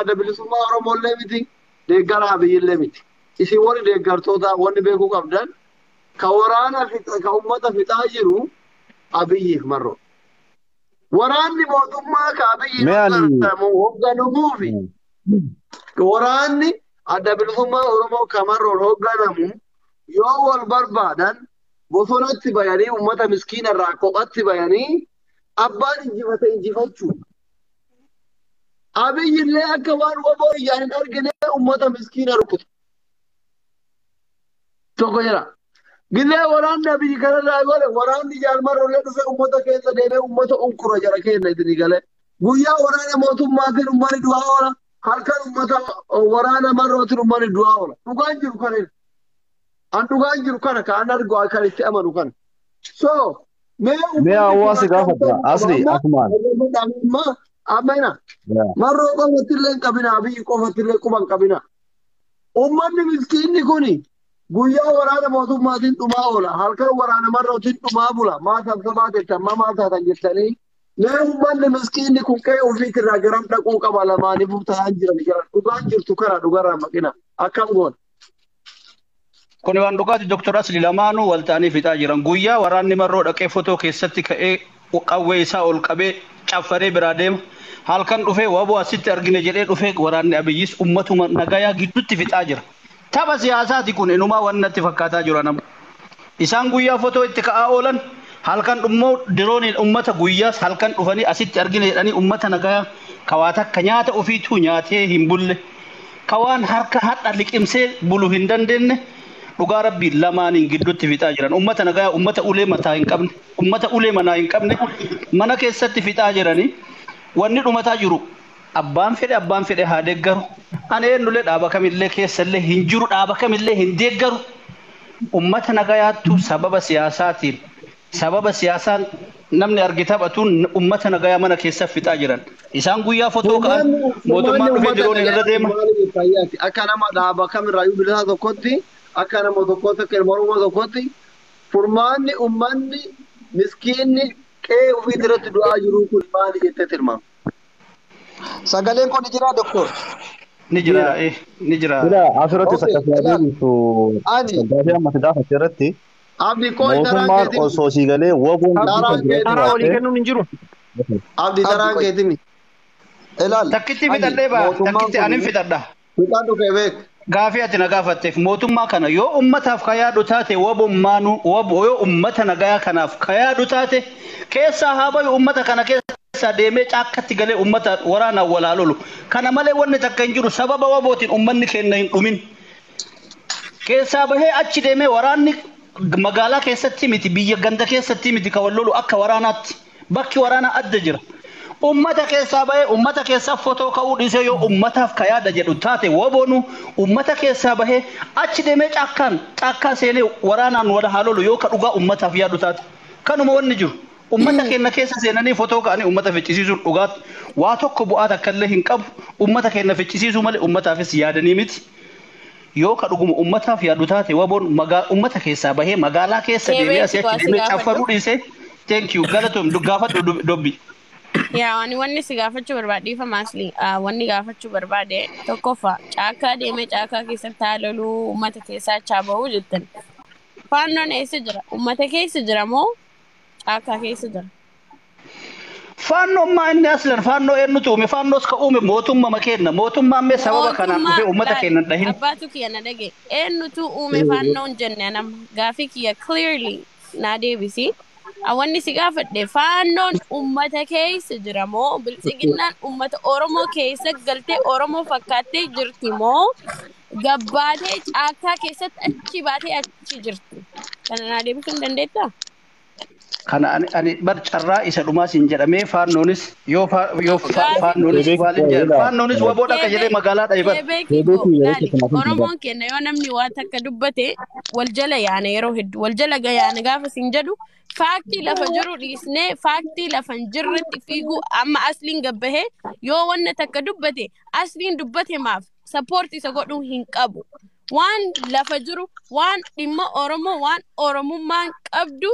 ada bilisummaa Oromoo illee miti deeggara Abiyyi illee miti. Isin warri deeggartoota wanni beekuu qabdan ka waraana ka uummata fixaa jiru Abiyyiif marroo. Waraanni mootummaa ka Abiyyi hoogganamu fi waraanni adda bilisummaa Oromoo ka marroon hoogganamu yoo wal barbaadan bosonatti bayanii uummata miskiina irraa kophatti bayanii abbaan injifate injifachuu. Abiyyi illee akka waan waboo iyyaan hin argine uummata miskiina rukutu. Tokko jira. Gilee waraanni Abiyyi kanarraa gole waraanni jaalmarrollee dhufe uummata keessa deemee uummata unkura jara keenya itti galee. Guyyaa waraana mootummaatiin uummanni du'aa oola. Halkan uummata waraana marrootiin uummanni du'aa oola. Dhugaan jiru kana. An dhugaan jiru kana kan argu kan itti amanu kana. So mee hawaasi gaafata asli akumaan. Amina. Marroo qofatti illee hin qabina Abiyyi qofatti illee quban qabina. Uummanni miskiinni kuni guyyaa waraana mootummaatiin dhumaa oola. Halkan waraana marrootiin dhumaa bula. Maataan sabaa jettan mamaa taatan jettanii. Mee uummanni miskiinni kun qe'ee ofiitirraa garam dhaquu qaba lamaaniif ta'an jiran jiran. Dhugaan jirtu kana dhugarraa maqina. Akkam goona. Kuni waan dhugaati Dr. Asli lamaanuu wal ta'anii fixaa jiran. Guyyaa waraanni marroo dhaqee fotoo keessatti ka'ee qawwee isaa ol qabee caffaree biraa deema. Halkan dhufee waboo asitti argine jedhee dhufee waraanni Abiyyis ummatuma nagayaa gidduutti fixaa jira. Tapha siyaasaati kun inumaa waan natti fakkaataa jira nama. Isaan guyyaa fotoo itti ka'aa oolan halkan dhummoo dirooniin ummata guyyaas halkan dhufanii asitti argine jedhanii ummata nagayaa kawaa takka nyaata ofiituu nyaatee hin bulle. Kawaan harka hadha liqimsee bulu hin dandeenye dhugaa rabbii lamaaniin gidduutti fixaa jiran. Ummata nagayaa ummata ulee mataa hin qabne ummata ulee manaa hin qabne mana keessatti fixaa jiranii. Wanni dhumataa jiru abbaan fedhe haa deeggaru. Ani eenyullee dhaaba kamillee keessallee hin jiru dhaaba kamillee hin deeggaru. Ummata nagayaattu sababa siyaasaan namni argita batuun ummata nagayaa mana keessa fixaa jiran. Isaan guyyaa fotoo ka'an mootummaan dhufee diroon irra deema. Akka nama dhaaba kamirraayyuu bilisa tokkotti akka nama tokkotti akka ilma Oromoo tokkotti furmaanni ummanni miskiinni qe'ee ofiitirratti du'aa jiru kun maali jettee tilmaama? Sagaleen kun ni jira doktor? Ni jira. Asirratti sakkasii adeemtu gaafii ammatti gaafate irratti mootummaan osoo sii galee waboon daraa olii kennuun hin jiru. Abdii daraan keetimi. Ilaali. Takkitti fixadhee baa takkitti anin fixadha. Fixadhu kee beek. Gaafii ati na gaafatteef mootummaa kana yoo ummataaf ka yaadu taate yoo ummata nagayaa kanaaf ka yaadu taate keessaa haa bayu ummata kana keessa deemee caakkatti galee ummata waraanaan walaa lolu. Kana malee wanni takka hin jiru sababa wabootiin ummanni keenya hin dhumin. Keessaa bahee achi deemee waraanni magaalaa keessatti miti biyya ganda keessatti miti ka wal lolu akka waraanaatti bakki waraanaa adda jira. Ummata keessaa bahee ummata keessaa fotoo ka'uu dhiisee yoo ummataaf ka yaada jedhu taate waboonu ummata keessaa bahee achi deemee caakkaa seenee waraanaan wal haa lolu yoo ka dhugaa ummataaf yaadu taate kanuma wanni jiru. Ummata keenya keessa seenanii fotoo ka'anii ummata ficcisiisuun dhugaatti waa tokko bu'aa takka illee hin qabu. Ummata keenya ficcisiisuu malee ummataafis yaadanii miti. Yoo ka dhuguma ummataaf yaadu taate waboon ummata keessaa bahee magaalaa keessa deemee asii achi deemee caffaruu dhiisee thank you galatoom gaafadhu dobbi. Yaa wanni si gaafachuu barbaadhiifa maasli wanni gaafachuu barbaade tokkoffaa caakkaa deemee caakkaa keessatti haa loluu uummata keessaa achaa bahuu jettan. Faannoon eessa jira? Uummata keessa jira moo caakkaa keessa jira? Faannoon maa inni aslan faannoo eenyutu uume faannoos ka uume mootummaa kenna mootummaan mee sababa kanaaf dhufee uummata keenya dhahin. Abbaatu kiyya na dhage eenyutu uume faannoon jenne nama gaafii kiyya clearly naa deebisi. Awanni si gaafadhe faannoon uummata keessa jira moo biltsiginnaan uummata Oromoo keessa galtee Oromoo fakkaattee jirti moo gabbaatee caakkaa keessatti achi baatee achi jirti? Kana naa deebisuu hin dandeettaa? Kana ani bar carraa isa dhumaas hin jedhamee faannoonis yoo faannoonis waliin jedhan faannoonis waboodha akka jedhee magaalaa dhaayiban. Oromoon kenna yoo namni waan takka dubbate wal jala yaana yeroo hedduu wal jala yaana gaafa sin jedhu faaktii lafa jiru dhiisnee faaktii lafa hin jirretti fiiguu amma asliin gabbahee yoo wanna takka dubbate asliin dubbate maaf sappoortii isa godhuu hin qabu. Waan lafa jiru waan dhimma Oromoo waan Oromummaan qabdu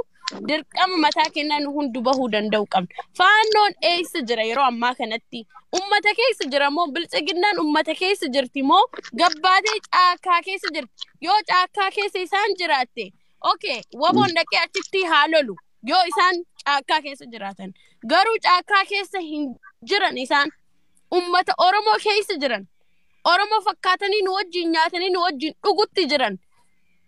dirqama mataa kennan hundu bahuu danda'u qabna. Faannoon eessa jira yeroo ammaa kanatti? Ummata keessa jira moo biltsiginnaan ummata keessa jirti moo gabbaatee caakkaa keessa jirti? Yoo caakkaa keessa isaan jiraatte, okay, waboon dhaqee achitti haa lolu yoo isaan caakkaa keessa jiraatan. Garuu caakkaa keessa hin jiran isaan ummata Oromoo keessa jiran. Oromoo fakkaatanii nu wajjin nyaatanii nu wajjin dhugutti jiran.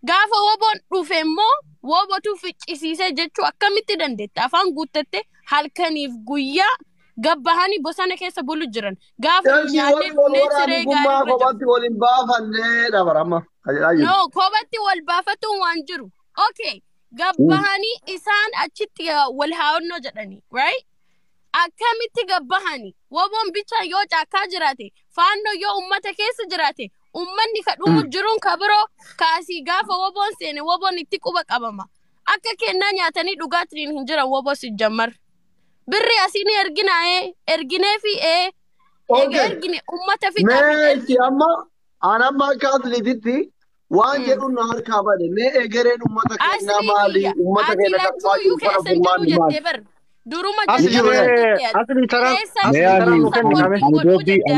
Gaafa waboon dhufe immoo wobotu ficcisiisee jechuu akkamitti dandeetta? Afaan guuttatte halkaniif guyyaa gabbahanii bosona keessa bulu jiran. Gaafa nyaatee dhufnee siree gaarii kophaatti waliin baafannee dabarama. No, kophaatti wal baafatu waan jiru. Okay, gabbahanii isaan achitti wal haawannoo jedhanii, right? Akkamitti gabbahanii? Waboon bicha yoo caakkaa jiraate, faannoo yoo ummata keessa jiraate, ummanni kadhumu jiruun kabiroo kaasii gaafa waboon seene waboon itti quba qabama. Akka kennaa nyaatanii dhugaatiin hin jiran waboo si jammar. Birri asiin erginee fi ergine ummata fi meeshi amma kaasliititti waan jedhu na harkaa bade mee egereen ummata kennaa maali? Ummata keenya lachuu keessa jiru jettee bar. Duruma asli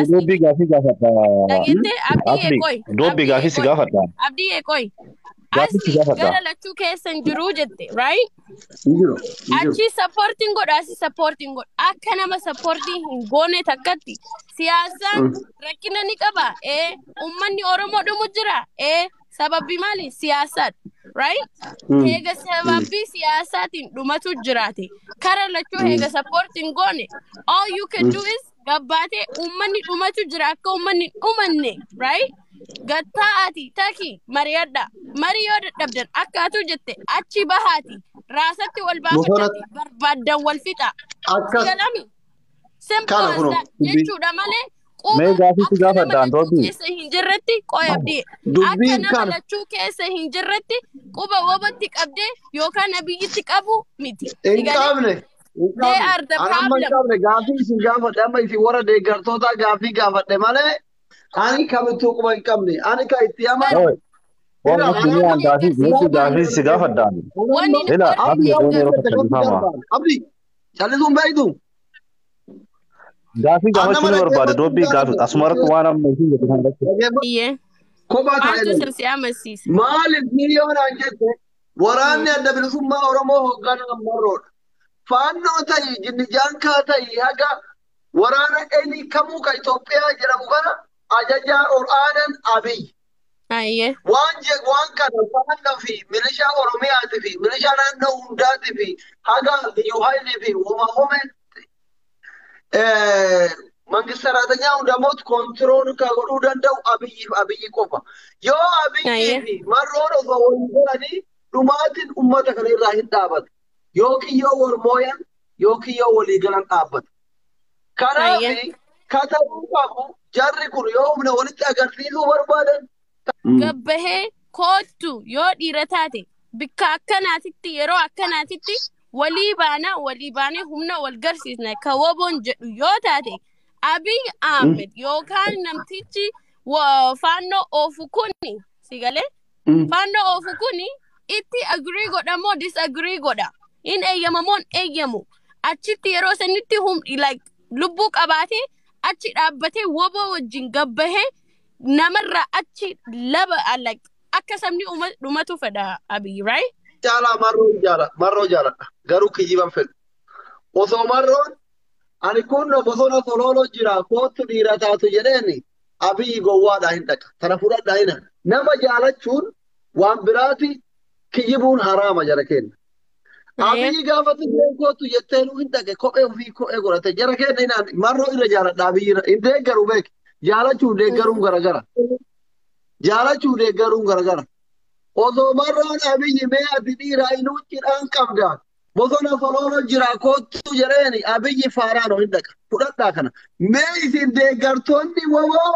Dobbi gaafii gaafadha. Dobbi gaafii si gaafadha. Abdii eekoy. Asli gara lachuu keessa jiru jette, right? Achi supporting godha. Akka nama supporting hin goone takkatti siyaasaan rakkina ni qaba. Ummanni Oromoo dhumu jira. Sababi maali? Siyaasaadha. Right? Hega sababi siyaasatiin dhumatu jiraate. Kara lachuu hega supporting goone. All you can do is gabbaate ummanni dhumatu jira akka ummanni dhumanne, right? Gattaati taki mariyadha. Mariyoo dadhabdan akkaatu jette achi bahaati. Raasatti wal baafatti barbaadan wal fixa. Galami. Simple as that. Jechuudha malee mee gaafii si gaafadhaan Dobbi. Keessa hin jirretti qoyabdee. Akka nama lachuu keessa hin jirretti quba wobatti qabdee yookaan abiyyitti qabu miti. Hin qabne. They are the problem. Gaafii si gaafadhe amma isin warra deeggartoota gaafii gaafadhe malee ani kamittuu quba hin qabne. Ani ka itti ama. Gaafii si gaafadhaan. Abdi callisuun beektu. Gaafii gaafachuu ni barbaade Dobbi gaafii asumarratti waan amma isin jettu kan Iyyee. Kophaa Maaltu ta'e. sirsi amansiisa? Maaliif miliyoonaan jette waraanni adda bilisummaa Oromoo hoogganaa Marroodha. Faannoo ta'ii jinnijaan ta'ii haga waraana eenii kamuu ka Itoophiyaa jedhamu kana ajajaa ol'aanan Abiy. Iyyee. Waan kana faannoo fi milishaa Oromiyaatii fi milishaa naannoo hundaatii fi haga Yuhaayilii fi Uumamumeen መንግስት ሰራተኛ እንደሞት ኮንትሮል ካጎዱ ደንደው አብይ ቆፋ ዮ አብይ መሮሮ ወንጀላኒ ዱማትን ኡመተ ከነራ ሂዳበት ዮክዮ ወርሞያን ዮክዮ ወሊገላን ጣበት ካራፊ ከተቡ ካፉ ጃሪኩን ዮምነ ወልጥ አገርፊሉ በርባደን ገበሄ ኮቱ ዮ ዲረታቴ ቢካ አከናቲቲ የሮ አከናቲቲ waliibaane humna wal garsiisna ka woboon jedhu yoo taate Abiy Ahmed yookaan namtichi faannoo oofu kuni sigale faannoo oofu kuni itti agree godha moo disagree godha in eeyyamamoon eeyyamu achitti yeroo sanitti like lubbuu qabaatee achi dhaabbatee woboo wajjin gabbahee namarraa achi laba like akka sabni dhumatu fedha Abiy, right? Jala marro jala garu kijiban fed oso marron ani kunno bosona sololo jira kootu dhiirataatu jedheeni Abiy gowwaadha hin dhaqa tana fudhadha hina nama jaalachuun waan biraati kijibuun haraama jala kenna Abiy gaafatu kootu jetteenu hin dhaqe kophee ofii kophee godhate jara kenna hinaan marro irra jaaladha Abiy hin deeggaru beek jaalachuun deeggaruun garagara jaalachuun deeggaruun garagara Ozo marroon Abiy mee ati dhiiraa inuu cidhaan qabda. Bosona sololo jira kootu jedheeni Abiy faaraan hin dhaqa. Fudhadhaa kana. Mee isin deeggartoonni woboo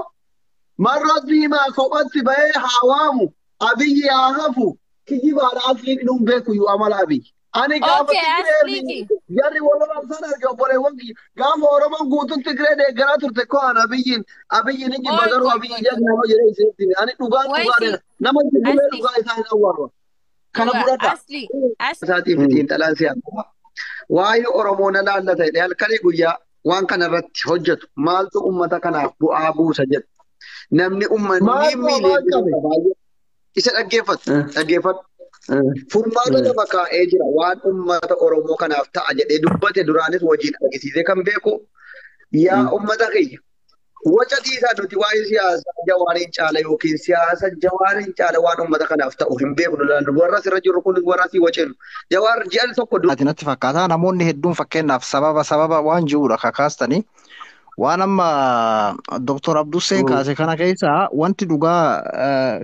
marroo diimaa kophatti bahee haa waamu. Abiy haa hafu. Kijibaadha asliin inuun beeku iyyuu amala Abiy. Ani gaafa Tigree jarri walumaan sana arge obboleewwan gaafa Oromoon guutuun Tigree deeggaraa turte ko'an Abiyyiin ni jibba garuu Abiy jedhu nama jedhee isinitti ani dhugaan nama jibbulee dhugaa isaa hin awwaaru. Kana fudhadha. Asli. Isaatiif xiinxalaan siyaasaa. Waa'ee Oromoon ilaallata jedhee halkanii guyyaa waan kana irratti hojjetu maaltu uummata kanaaf bu'aa buusa jedhu. Namni uummanni miilee isa dhaggeeffatu. Furmaata lafa kaa'ee jira waan uummata Oromoo kanaaf ta'a jedhee dubbate duraanis hojiin argisiisee kan beeku yaa uummata kiyya. Waca tiisaa nuti waa'ee siyaasa Jawaariin caala yookiin siyaasa Jawaariin caala waan uummata kanaaf ta'u hin beeknu laalla. Warra asirra jiru kun warra asii wacinu. Jawaar ji'al tokko Ati natti fakkaata namoonni hedduun fakkeenyaaf sababa waan jiruudha kakaastanii. Waan amma Dr. Abdusseen kaase kana keessa wanti dhugaa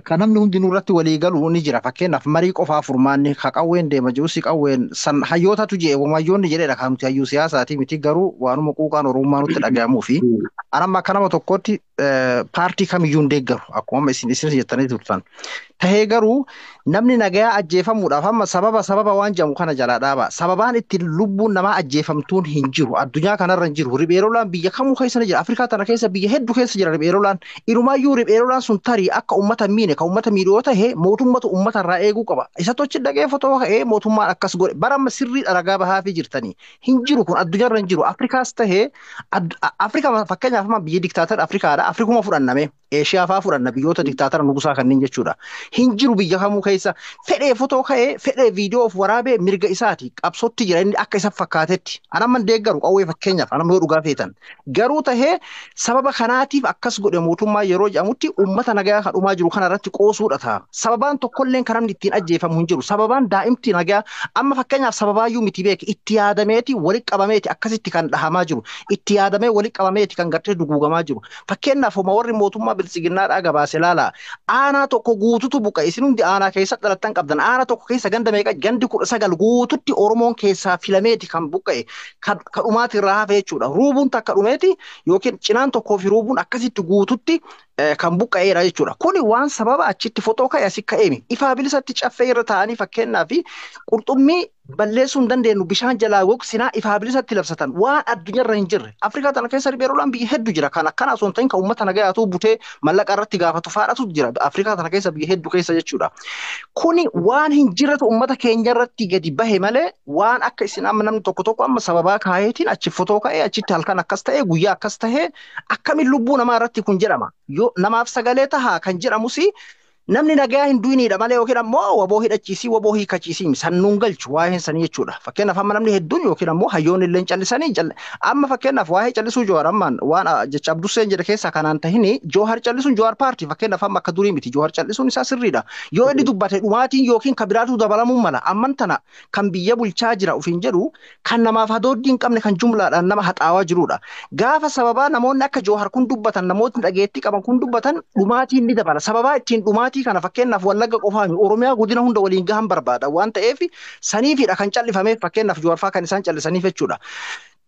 kan namni hundinuu irratti walii galu ni jira. Fakkeenyaaf marii qofaa furmaanni qawween deema jiru si qawween san hayyootatu jee wamayyoonni jedheedha kan nuti hayyuu siyaasaati miti garuu waanuma quuqaan Oromummaa nutti dhaga'amuu fi anamma akka nama tokkotti paartii kamiyyuu hin deeggaru akkuma isin jettanii turtan. Tahee garuu namni nagayaa ajjeefamuudhaaf amma sababa waan jedhamu kana jalaa dhaaba. Sababaan ittiin lubbuun namaa ajjeefamtuun hin jiru. Addunyaa kanarra hin jiru. Ribeerolaan biyya kamuu keessa jira. Afrikaa tana keessa biyya hedduu keessa jira ribeerolaan. Irumaayyuu ribeerolaan sun tarii akka uummata miine kan uummata miidhoo tahee mootummatu uummata irraa eeguu qaba. Isa tochi dhagee fotoo ka'ee mootummaan akkas godhe. Baramma sirrii dharagaa bahaa fi jirtanii. Hin jiru kun addunyaarra hin jiru. Afrikaas tahee Afrikaa fakkeenyaaf amma biyya diktaatara Afrikaadha. Afrikuma fudhanname. Eeshiyaa fa'aa fudhanna biyyoota diktaatara nugusaa kanneen jechuudha. Hin jiru biyya kamuu keessa fedhee fotoo ka'ee fedhee viidiyoo of waraabee mirga isaati qabsootti jira inni akka isa fakkaatetti. Anamman deeggaru qawwee fakkeenyaaf anamma yoo dhugaa feetan. Garuu tahee sababa kanaatiif akkas godhe mootummaa yeroo jedhamutti uummata nagaa kan dhumaa jiru kanarratti qoosuudha ta'a. Sababaan tokkolleen kan namni ittiin ajjeefamu hin jiru. Sababaan daa'imti nagaa amma fakkeenyaaf sababaayyuu miti beeki itti yaadameeti walitti qabameeti akkasitti kan dhahamaa jiru. Itti yaadamee walitti qabameeti kan gartee duguugamaa jiru. Fakkeenyaaf warri mootummaa bilisiginnaadhaa gabaase laala. Aanaa tokko guututu buqa isin hundi aanaa keessa dhalattan qabdan aanaa tokko keessa ganda meeqa gandi 19 guututti Oromoon keessaa filameeti kan buqqa'e kan dhumaati irraa hafe jechuudha. Ruubuun takka dhumeeti yookiin cinaan tokkoo fi ruubuun akkasitti guututti kan buqqa'eera jechuudha. Kuni waan sababa achitti fotoo ka'e asii ka'eemi. Ifaa bilisatti caffee irra taa'anii fakkeenyaa fi qurxummii balleessuu hin dandeenyu bishaan jalaa gogsinaa ifaa bilisatti labsatan waan addunyaarra hin jirre. Afrikaa tana keessa ribeerolaan biyya hedduu jira. Kan akkana osoo hin ta'in kan uummata nagayaatu butee mallaqa irratti gaafatu faadhatu jira. Afrikaa tana keessa biyya hedduu keessa jechuudha. Kuni waan hin jirretu uummata keenya irratti gadi bahe malee waan akka isin amma namni tokko amma sababaa kaayeetiin achi fotoo ka'ee achitti halkan akkas ta'ee guyyaa akkas ta'ee akkamiin lubbuu namaa irratti kun jedhama. Yoo namaaf sagalee tahaa kan jedhamusi namni nagaa hin duwiniidha malee yookiin ammoo waboo hidhachiisii waboo hiikachiisii sannuun galchu waa'een sanii jechuudha. Fakkeenyaaf amma namni hedduun yookiin ammoo hayyoon illee callisanii amma fakkeenyaaf waa'ee callisuu Jowaar ammaan waan jecha Abdusseen jedhe keessaa kanaan tahini Jowaar callisuun Jowaar paartii fakkeenyaaf amma akka durii miti Jowaar callisuun isaa sirriidha. Yoo inni dubbate dhumaatiin yookiin kan biraatu dabalamuun mala amman tana kan biyya bulchaa jira ufiin jedhu kan namaaf hadooddi hin qabne kan jumlaadhaan nama haxaawaa jirudha. Gaafa sababaa namoonni akka Jowaar kun dubbatan namoonni dhageettii qaban kun dubbatan dhumaatiin ni dabala. Sababaa ittiin dhumaatii kana fakkeenyaaf Wallagga qofaa mi Oromiyaa godina hunda waliin gahan barbaada waan ta'eef saniifidha kan callifameef fakkeenyaaf Jowaarfaa kan isaan callisaniif jechuudha.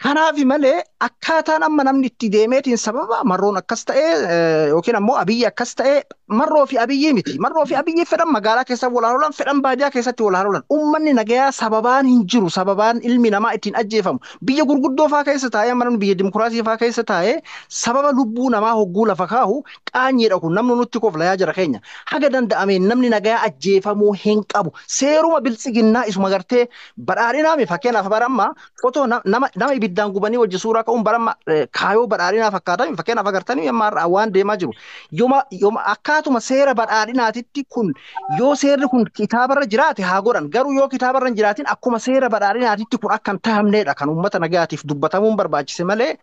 Kanaaf malee akkaataan amma namni itti deemeetiin sababa marroon akkas ta'ee yookiin ammoo abiyyi akkas ta'ee marroo fi abiyyi miti. Marroo fi abiyyi fedhan magaalaa keessa walaarolan fedhan baadiyaa keessatti walaarolan. Uummanni nagayaa sababaan hin jiru sababaan ilmi namaa ittiin ajjeefamu. Biyya gurguddoo faa keessa taa'ee amma namni biyya dimokiraasii faa keessa taa'ee sababa lubbuu namaa hogguu lafa kaahu qaanyiidha kun namni nutti koflayaa jira keenya. Haga danda'ameen namni nagayaa ajjeefamuu hin qabu. Seeruma biltsiginnaa isuma gartee badhaadhinaa mi fakkeenyaaf baramma fotoo nama ibiddaan gubanii wajji suuraa ka'uun baramma kaayoo badhaadhinaa fakkaatan fakkeenyaaf agartanii ammaa waan deemaa jiru. Yooma akkaatuma seera badhaadhinaatitti kun yoo seerri kun kitaabarra jiraate haa godhan garuu yoo kitaabarra hin jiraatin akkuma seera badhaadhinaatitti kun akka hin taa'amneedha kan uummata nagayaatiif dubbatamuun barbaachise malee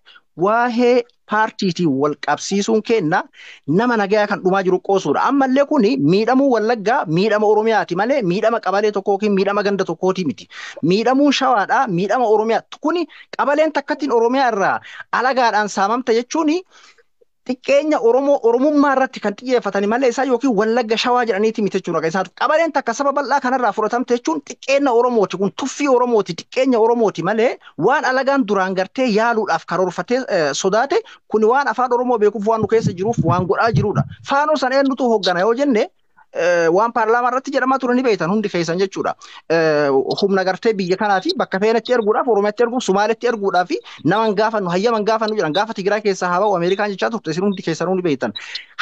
waa'ee paartiitiin wal qabsiisuun kenna nama nagayaa kan dhumaa jiru qoosuudha. Ammallee kun miidhamuu Wallaggaa miidhama Oromiyaati malee miidhama qabalee tokkoo yookiin miidhama ganda tokkooti miti. Miidhamuun Shawaadhaa miidhama Oromiyaati. Kuni qabaleen takkattiin Oromiyaa irraa alagaadhaan saamamta jechuun xiqqeenya Oromummaa irratti kan xiyyeeffatani malee isaa yookiin Wallagga Shawaa jedhaniiti miti jechuudha. Isaatu qabaleen takka saba bal'aa kanarraa fudhatamte jechuun xiqqeenya Oromooti kun tuffii Oromooti xiqqeenya Oromooti malee waan alagaan duraan gartee yaaluudhaaf karoorfatee sodaate kun waan afaan Oromoo beekuuf waan nu keessa jiruuf waan godhaa jirudha. Faanoo san eenyutu hooggana yoo jenne waan paarlaamaa irratti jedhamaa turan ni beektan hundi keessan jechuudha. Humna gartee biyya kanaati bakka feenatti erguudhaaf Oromiyaatti erguuf Sumaaletti erguudhaaf naman gaafannu hayyaman gaafannu jedhan gaafa Tigraay keessaa haa ba'u Ameerikaan jechaa turte isin hundi keessan hundi beektan.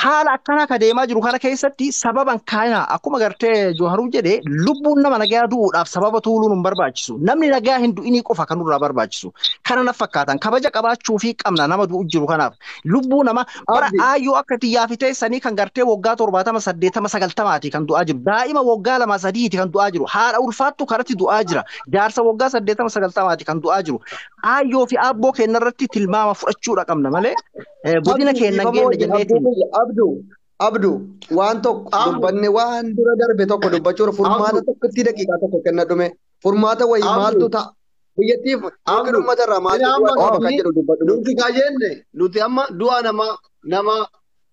Haala akkanaa ka deemaa jiru kana keessatti sababan kaayinaa akkuma gartee Jooharuu jedhee lubbuun nama nagaa du'uudhaaf sababa tuuluun hin barbaachisu. Namni nagaa hin du'inii qofa kan nurraa barbaachisu. Kana na fakkaatan kabaja qabaachuu fi qabna nama du'u jiru kanaaf. Lubbuu nama bara aayyoo akka xiyyaa fi teessanii kan gartee waggaa 70 80 90 kan du'aa jiru. Daa'ima waggaa 2 3 kan du'aa jiru. Haadha ulfaattu karatti du'aa jira. Jaarsa waggaa 80 90 kan du'aa jiru. Aayyoo fi aabboo keenya irratti tilmaama fudhachuudha qabna malee godina keenya geenne jenneeti. Abdu waan tokko dubbanne waan dura darbe tokko dubbachuuf furmaata tokkotti daqiiqaa tokko kenna dhume. Furmaata wayii maaltu ta'a? Biyyattiif yookiin uummata irraa maaltu kan jedhu dubbadhu. Nuti kaa jenne nuti amma du'a nama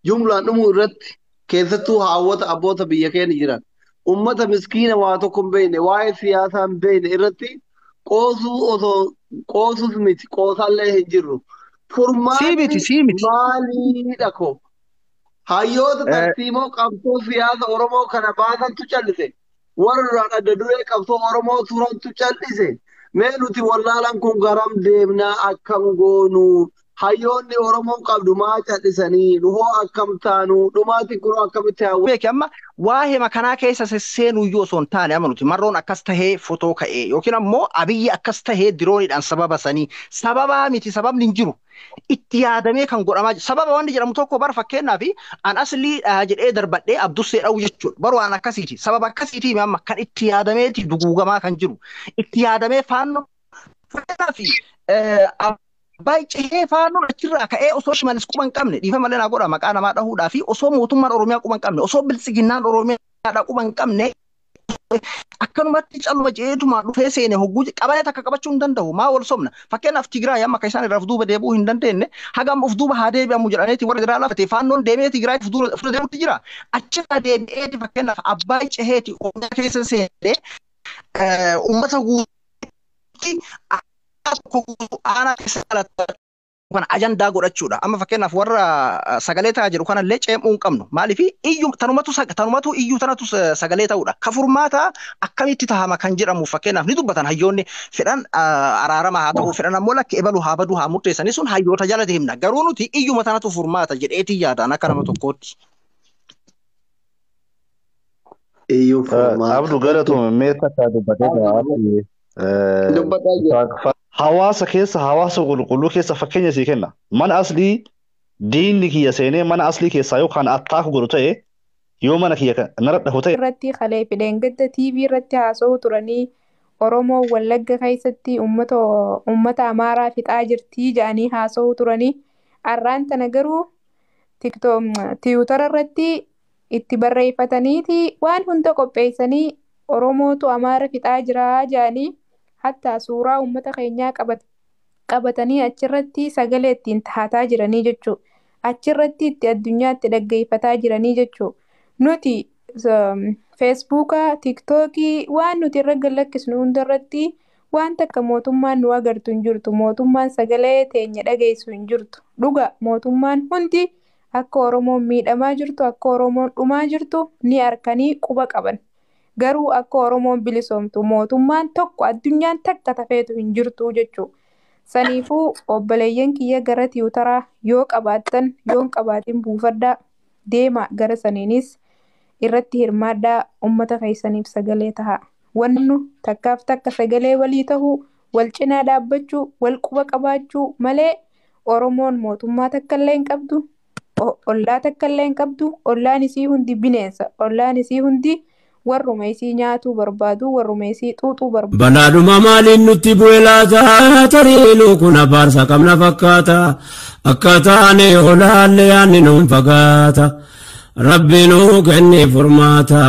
jumlaan dhumuu irratti keessattuu haawwata abboota biyya keenya jiran ummata miskiina waa tokko hin beekne waa'ee siyaasaa hin beekne irratti qoosuu osoo qoosuus miti qoosaallee hin jirru. Furmaanni maaliidha koo? Hayyoota tartiimoo qabsoo siyaasa Oromoo kana baasantu callise. Warra adda duree qabsoo Oromoo turantu callise. Mee nuti wallaalaan kun garam deemnaa akkam goonuu? Hayyoonni Oromoon qabdu maa callisanii nuhoo akkam taanuu dhumaati kunoo akkamitti hawwa. Beeki amma waa'ee makanaa keessa sesseenuu yoo osoo hin taane amma nuti marroon akkas tahee fotoo ka'ee yookiin ammoo abiyyi akkas tahee dirooniidhaan sababa sanii sababaa miti sababni hin jiru. Itti yaadamee kan godhamaa jiru. Sababa wanti jedhamu tokko bara fakkeenyaaf an aslii jedhee darbadhee abdussee dha'u jechuudha. Baruu waan akkasiiti. Sababa akkasiiti amma kan itti yaadameeti duguugamaa kan jiru. Itti yaadamee faannoo fakkeenyaaf baay'ee faannoon achirraa ka'ee osoo shimalis quban qabne dhiifama malee naa godha maqaa namaa dhahuudhaa fi osoo mootummaan Oromiyaa quban qabne osoo biltsiginnaan Oromiyaa quban qabne akkanumatti calluma jeetuma dhufee seene hogguu qabalee takka qabachuu hin danda'u maa wal somna fakkeenyaaf Tigraay amma akka isaan irraa of duuba deebi'uu hin dandeenye hagam of duuba haa deebi'amu jedhaneeti warra biraa lafate faannoon deemee Tigraay fuula deemutti jira achirraa deebi'eeti fakkeenyaaf abbaa ceheeti Oromiyaa keessa seenee uummata guutuutti ana kan ajandaa godhachuudha. Amma fakkeenyaaf warra sagalee ta'aa jiru kanallee ceemuu hin qabnu. Maaliif iyyuu tanumatu iyyuu tanatu sagalee ta'uudha. Ka furmaata akkamitti tahama kan jedhamu fakkeenyaaf ni dubbatan hayyoonni fedhan araarama haa ta'u fedhan ammoo lakki ebalu haa badu haa murteessanii sun hayyoota jala deemna. Garuu nuti iyyuma tanatu furmaata jedheetii yaadaan akka nama tokkootti. Iyyuu furmaata. Abdu galatoome mee takka dubbatee hawaasa keessa hawaasa qulqulluu keessa fakkeenya sii kenna. Mana aslii diinni kiyya seenee mana aslii keessaa yookaan attaaku godhu ta'e yoo mana kiyya nara dhahu ta'e. Irratti kalee fideen gadda TV irratti haasa'uu turanii Oromoo Wallagga keessatti uummata Amaaraa fixaa jirtii jedhanii haasa'uu turanii arraan tana garuu tiwutara irratti itti barreeffataniiti waan hunda qopheessanii Oromootu Amaara fixaa jira jedhanii hatta suuraa uummata keenyaa qabatanii achirratti sagalee ittiin tahataa jiranii jechuudha. Achirratti itti addunyaatti dhaggeeffataa jiranii jechuudha. Nuti feesbuukaa, tiktookii waan nuti irra gallakkisnu hundarratti waan takka mootummaan nu agartu hin jirtu. Mootummaan sagalee teenya dhageessu hin jirtu. Dhuga mootummaan hundi akka Oromoon miidhamaa jirtu, akka Oromoon dhumaa jirtu ni harkanii quba qaban. Garuu akka Oromoon bilisoomtu mootummaan tokko addunyaan takka tafeetu hin jirtu jechuudha. Saniifuu obboleeyyan kiyya gara tiwutaraa yoo qabaattan yoo hin qabaatin buufadhaa deema gara saniinis irratti hirmaadhaa uummata keessaniif sagalee tahaa. Wannu takkaaf takka sagalee walii tahuu wal cinaa dhaabbachuu wal quba qabaachuu malee Oromoon mootummaa takka illee hin qabdu ollaa takka illee hin qabdu ollaan isii hundi bineensa ollaan isii hundi warruma isii nyaatuu barbaadu warruma isii xuuxuu barbaadu. Badhaadhuma maaliin nutti bu'e laata tariinuu kun abaarsa qabna fakkaata akka taane olaallee yaanni nuun fagaata rabbiinuu kennee furmaata.